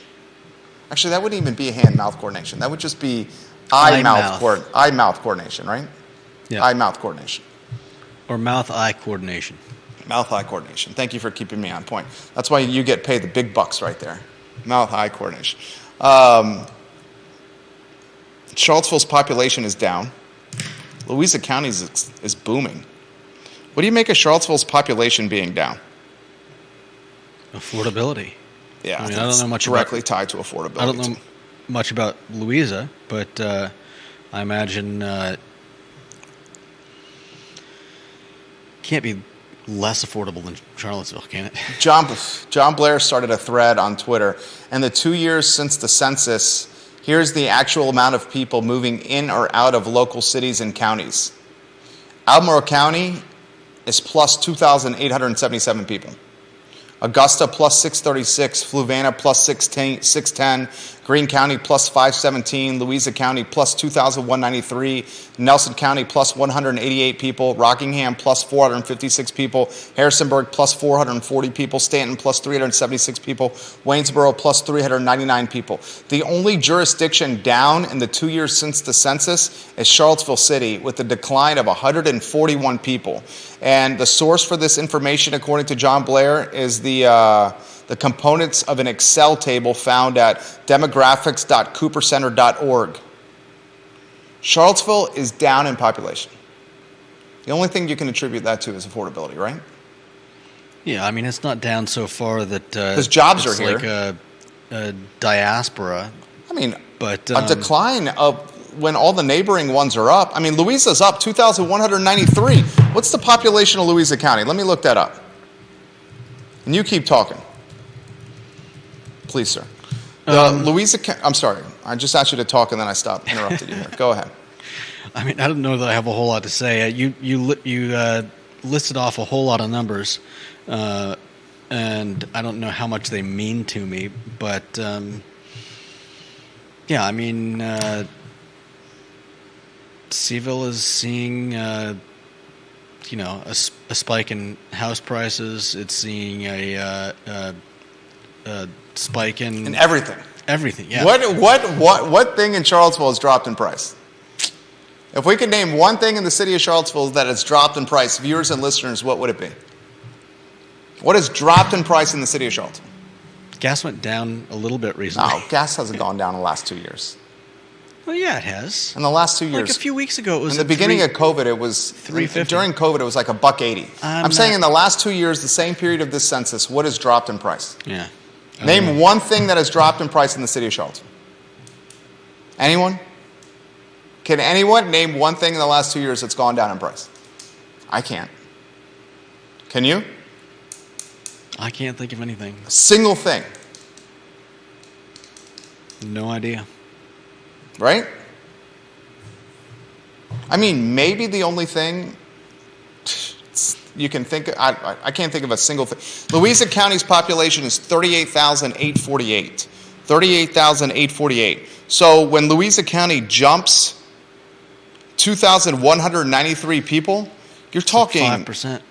Actually, that wouldn't even be hand-mouth coordination. That would just be eye-mouth coordination, right? Yeah. Eye-mouth coordination. Or mouth-eye coordination. Mouth-eye coordination. Thank you for keeping me on point. That's why you get paid the big bucks right there. Mouth-eye coordination. Charlottesville's population is down. Louisa County is booming. What do you make of Charlottesville's population being down? Affordability. Yeah, I don't know much directly tied to affordability. I don't know much about Louisa, but I imagine can't be less affordable than Charlottesville, can it? John Blair started a thread on Twitter, and the 2 years since the census, here's the actual amount of people moving in or out of local cities and counties. Albemarle County is plus 2,877 people. Augusta plus 636, Fluvanna plus 610, Greene County plus 517, Louisa County plus 2,193, Nelson County plus 188 people, Rockingham plus 456 people, Harrisonburg plus 440 people, Stanton plus 376 people, Waynesboro plus 399 people. The only jurisdiction down in the 2 years since the census is Charlottesville City with a decline of 141 people. And the source for this information, according to John Blair, is the components of an Excel table found at demographics.coopercenter.org. Charlottesville is down in population. The only thing you can attribute that to is affordability, right? Yeah, I mean, it's not down so far that because jobs are here. Like a diaspora. I mean, but a decline of when all the neighboring ones are up. I mean, Louisa's up 2,193. What's the population of Louisa County? Let me look that up. And you keep talking. Please, sir. I'm sorry. I just asked you to talk and then I stopped, interrupted you here. Go ahead. I mean, I don't know that I have a whole lot to say. You listed off a whole lot of numbers, and I don't know how much they mean to me. But yeah, I mean, CVille is seeing a spike in house prices. It's seeing a spike in everything. Everything, yeah. What thing in Charlottesville has dropped in price? If we could name one thing in the city of Charlottesville that has dropped in price, viewers and listeners, what would it be? What has dropped in price in the city of Charlottesville? Gas went down a little bit recently. No, gas hasn't gone down in the last 2 years. Well, yeah, it has. In the last 2 years. Like a few weeks ago, it was in the beginning of COVID, it was $3.50. During COVID, it was like $1.80. I'm saying in the last 2 years, the same period of this census, what has dropped in price? Yeah. Name one thing that has dropped in price in the city of Charlottesville. Anyone? Can anyone name one thing in the last 2 years that's gone down in price? I can't. Can you? I can't think of anything. A single thing. No idea. Right? I mean, maybe the only thing you can think of, I can't think of a single thing. Louisa County's population is 38,848. 38,848. So when Louisa County jumps 2,193 people, you're talking 5%.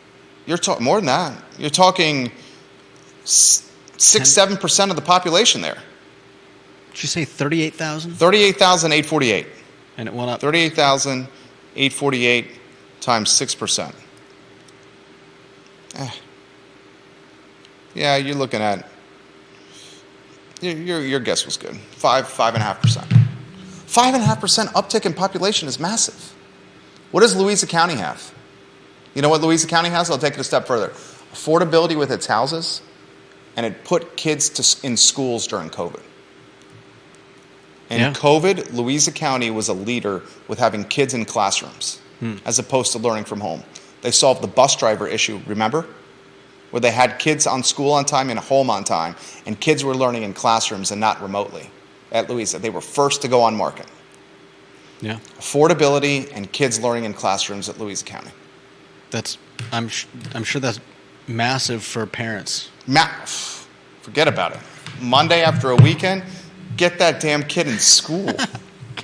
You're talking more than that. You're talking 6-7% of the population there. Did you say 38,000? 38,848. And it went up. 38,848 times 6%. Yeah, you're looking at. Your guess was good. 5.5%. 5.5% uptick in population is massive. What does Louisa County have? You know what Louisa County has? I'll take it a step further. Affordability with its houses, and it put kids in schools during COVID. In COVID, Louisa County was a leader with having kids in classrooms as opposed to learning from home. They solved the bus driver issue, remember? Where they had kids on school on time and home on time, and kids were learning in classrooms and not remotely at Louisa. They were first to go on market. Yeah. Affordability and kids learning in classrooms at Louisa County. I'm sure that's massive for parents. Forget about it. Monday after a weekend, get that damn kid in school.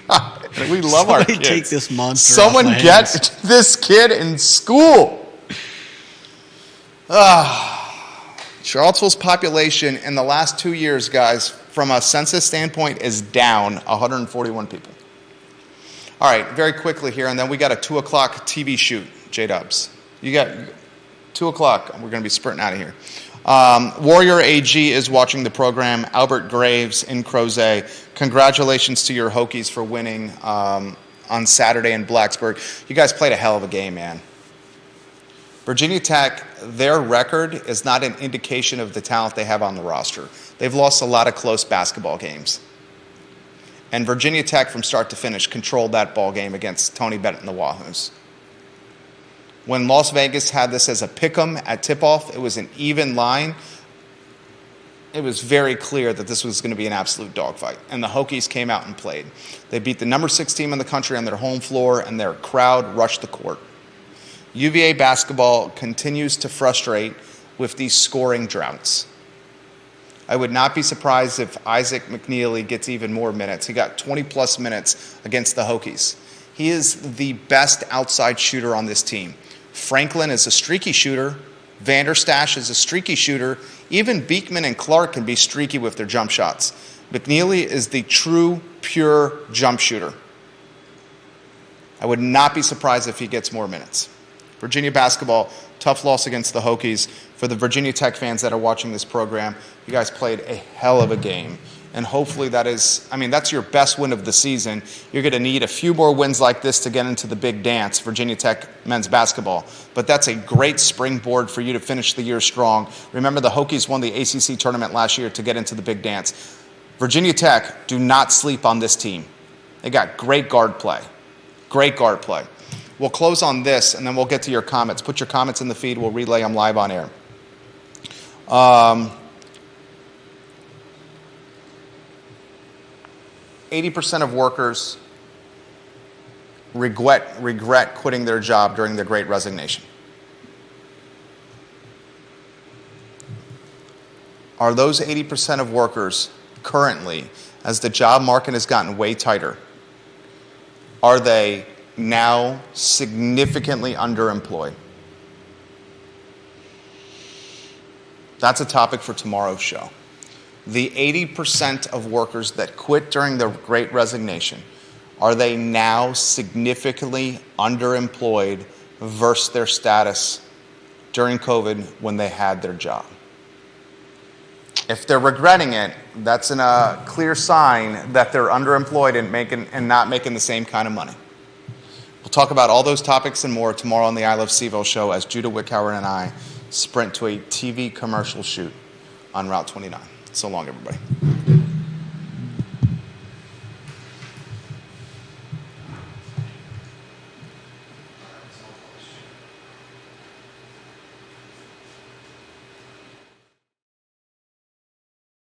God, we love our kids. Take this monster. Someone get this kid in school. Charlottesville's population in the last 2 years, guys, from a census standpoint, is down 141 people. All right, very quickly here, and then we got a 2 o'clock TV shoot, J-Dubs. You got 2 o'clock. We're going to be sprinting out of here. Warrior AG is watching the program. Albert Graves in Crozet. Congratulations to your Hokies for winning on Saturday in Blacksburg. You guys played a hell of a game, man. Virginia Tech, their record is not an indication of the talent they have on the roster. They've lost a lot of close basketball games. And Virginia Tech, from start to finish, controlled that ball game against Tony Bennett and the Wahoos. When Las Vegas had this as a pick'em at tip-off, it was an even line. It was very clear that this was going to be an absolute dogfight. And the Hokies came out and played. They beat the number 6 team in the country on their home floor, and their crowd rushed the court. UVA basketball continues to frustrate with these scoring droughts. I would not be surprised if Isaac McNeely gets even more minutes. He got 20-plus minutes against the Hokies. He is the best outside shooter on this team. Franklin is a streaky shooter. Vanderstash is a streaky shooter. Even Beekman and Clark can be streaky with their jump shots. McNeely is the true, pure jump shooter. I would not be surprised if he gets more minutes. Virginia basketball, tough loss against the Hokies. For the Virginia Tech fans that are watching this program, you guys played a hell of a game. And hopefully that's your best win of the season. You're going to need a few more wins like this to get into the big dance, Virginia Tech men's basketball. But that's a great springboard for you to finish the year strong. Remember, the Hokies won the ACC tournament last year to get into the big dance. Virginia Tech, do not sleep on this team. They got great guard play. Great guard play. We'll close on this, and then we'll get to your comments. Put your comments in the feed. We'll relay them live on air. 80% of workers regret quitting their job during the Great Resignation. Are those 80% of workers currently, as the job market has gotten way tighter, are they now significantly underemployed? That's a topic for tomorrow's show. The 80% of workers that quit during the Great Resignation, are they now significantly underemployed versus their status during COVID when they had their job? If they're regretting it, that's a clear sign that they're underemployed and not making the same kind of money. We'll talk about all those topics and more tomorrow on the I Love CVille Show as Judah Wickhauer and I sprint to a TV commercial shoot on Route 29. So long, everybody.